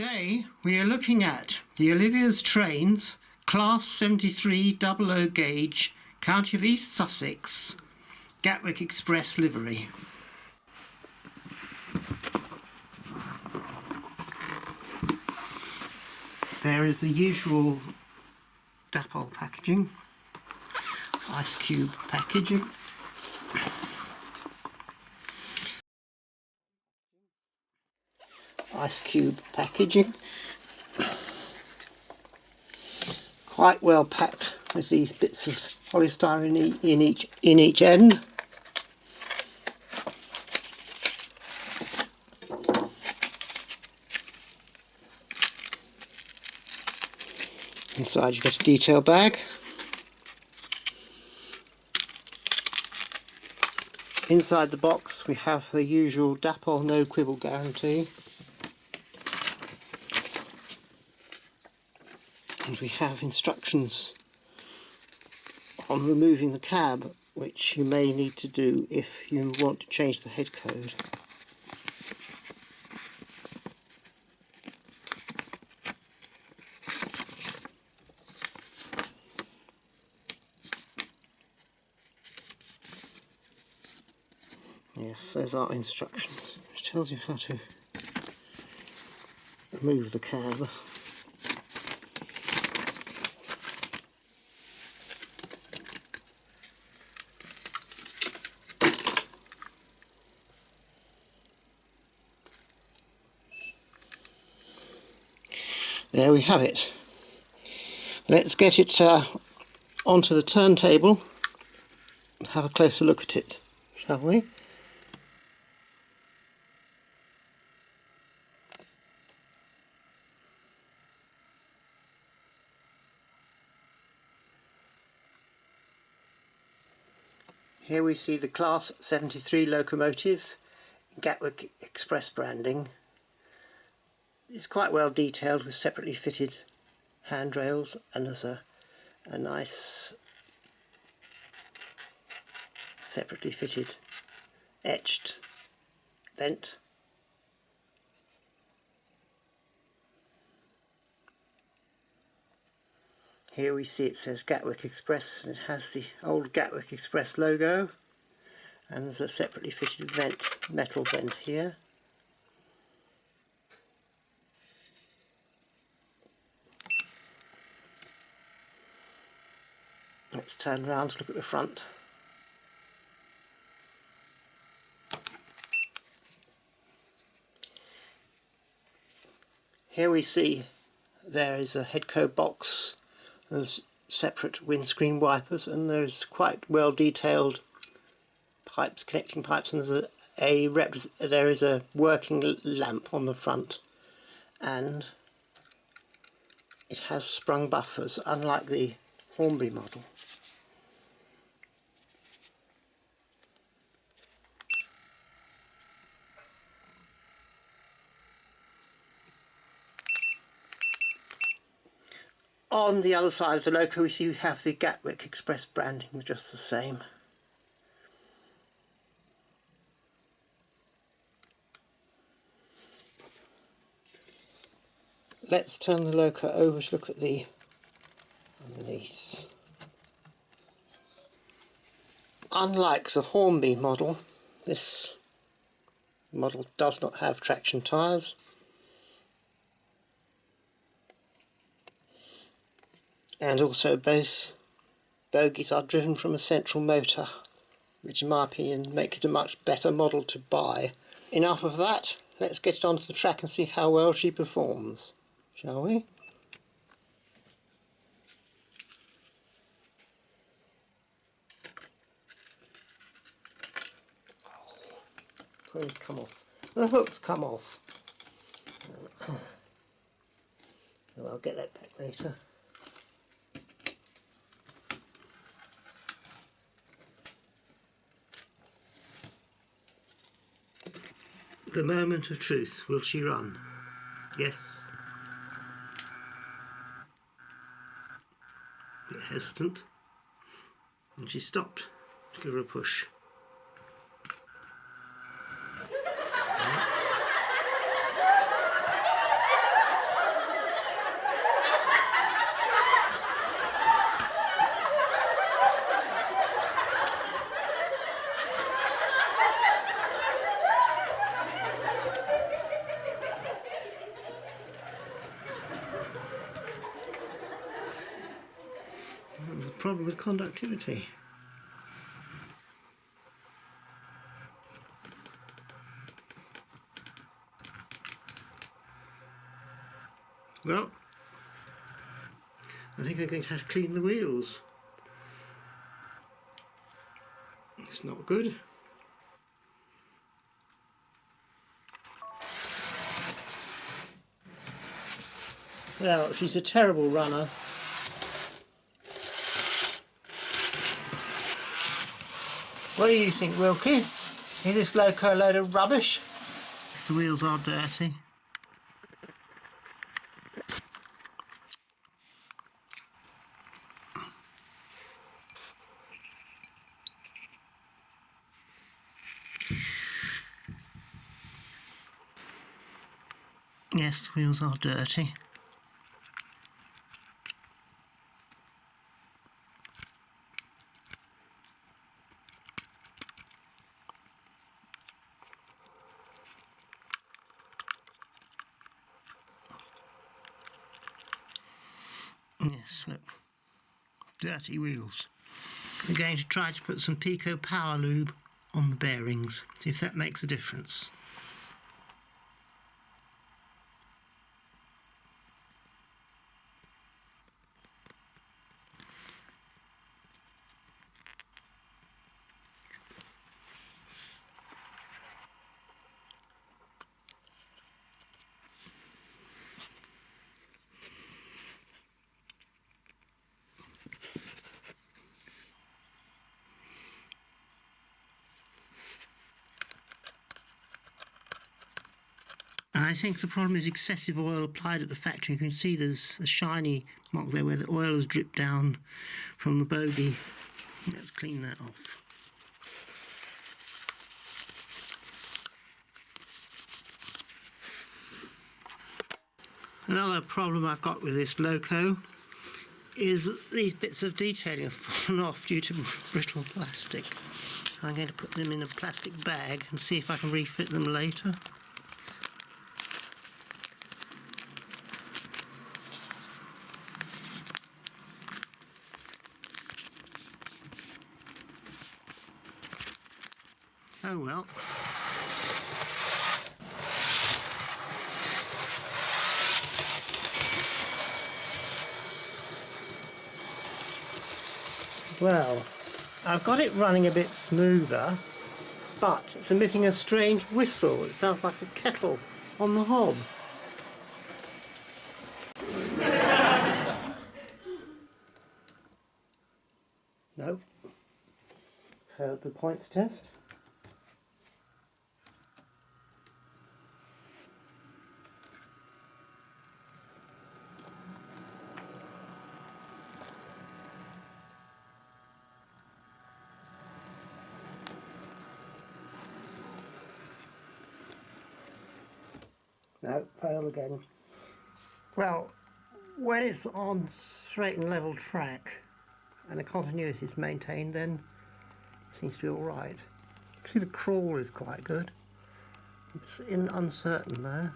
Today we are looking at the Olivia's Trains Class 73 00 gauge County of East Sussex Gatwick Express livery. There is the usual Dapol packaging, ice cube packaging, quite well packed with these bits of polystyrene in each end. Inside you've got a detail bag. Inside the box we have the usual Dapol no quibble guarantee. And we have instructions on removing the cab, which you may need to do if you want to change the head code. Yes, those are instructions, which tells you how to remove the cab. There we have it. Let's get it onto the turntable and have a closer look at it, shall we? Here we see the Class 73 locomotive, Gatwick Express branding. It's quite well detailed with separately fitted handrails, and there's a nice separately fitted etched vent. Here we see it says Gatwick Express, and it has the old Gatwick Express logo, and there's a separately fitted vent, metal vent here. Let's turn around to look at the front. Here we see there is a head code box, there's separate windscreen wipers, and there's quite well detailed pipes, connecting pipes, and there is a working lamp on the front, and it has sprung buffers, unlike the Hornby model. On the other side of the loco we have the Gatwick Express branding, just the same. Let's turn the loco over to look at the underneath. Unlike the Hornby model, this model does not have traction tyres. And also both bogies are driven from a central motor, which in my opinion makes it a much better model to buy. Enough of that, let's get it onto the track and see how well she performs, shall we? Oh, it's come off. The hook's come off. So I'll get that back later. The moment of truth. Will she run? Yes. A bit hesitant. And she stopped to give her a push. problem with conductivity. Well, I think I'm going to have to clean the wheels. It's not good. Well, she's a terrible runner. What do you think, Wilkie? Is this loco a load of rubbish? The wheels are dirty. Yes, the wheels are dirty. Yes, look. Dirty wheels. We're going to try to put some Pico Power Lube on the bearings, see if that makes a difference. I think the problem is excessive oil applied at the factory. You can see there's a shiny mark there where the oil has dripped down from the bogie. Let's clean that off. Another problem I've got with this loco is these bits of detailing have fallen off due to brittle plastic. So I'm going to put them in a plastic bag and see if I can refit them later. Oh well. Well, I've got it running a bit smoother, but it's emitting a strange whistle. It sounds like a kettle on the hob. No. Failed the points test. No, fail again. Well, when it's on straight and level track and the continuity is maintained, then it seems to be alright. See, the crawl is quite good. It's uncertain though.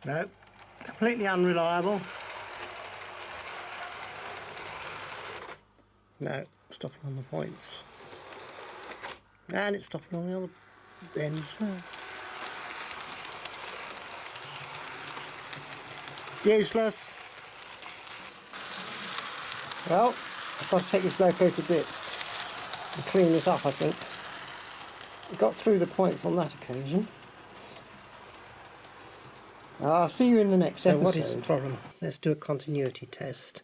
No, completely unreliable. No, stopping on the points. And it's stopping on the other ends as well. Useless. Well, I've got to take this loco to bits and clean this up, I think. I got through the points on that occasion. I'll see you in the next episode. So what is the problem? Let's do a continuity test.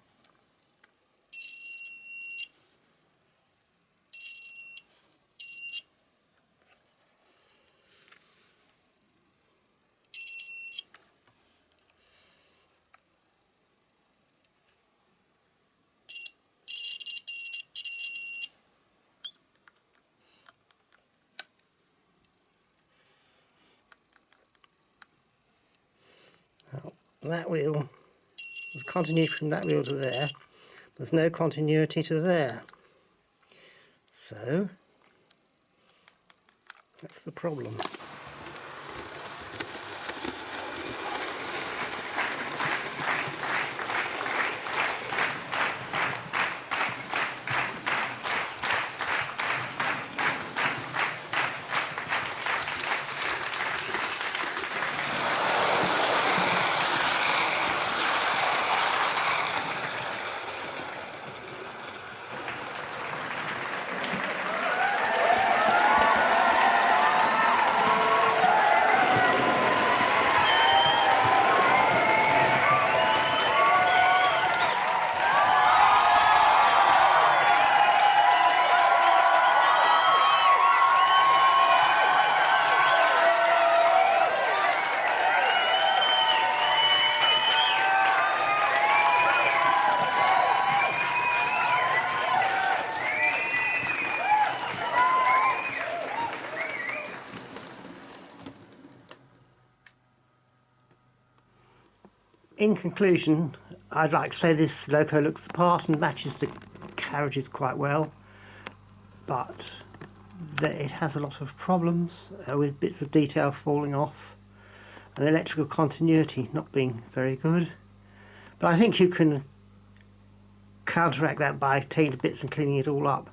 Well, that wheel, there's continuity from that wheel to there. There's no continuity to there. So, that's the problem. In conclusion, I'd like to say this loco looks the part and matches the carriages quite well, but it has a lot of problems with bits of detail falling off and electrical continuity not being very good. But I think you can counteract that by taking the bits and cleaning it all up.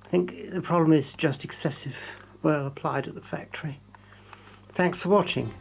I think the problem is just excessive oil applied at the factory. Thanks for watching.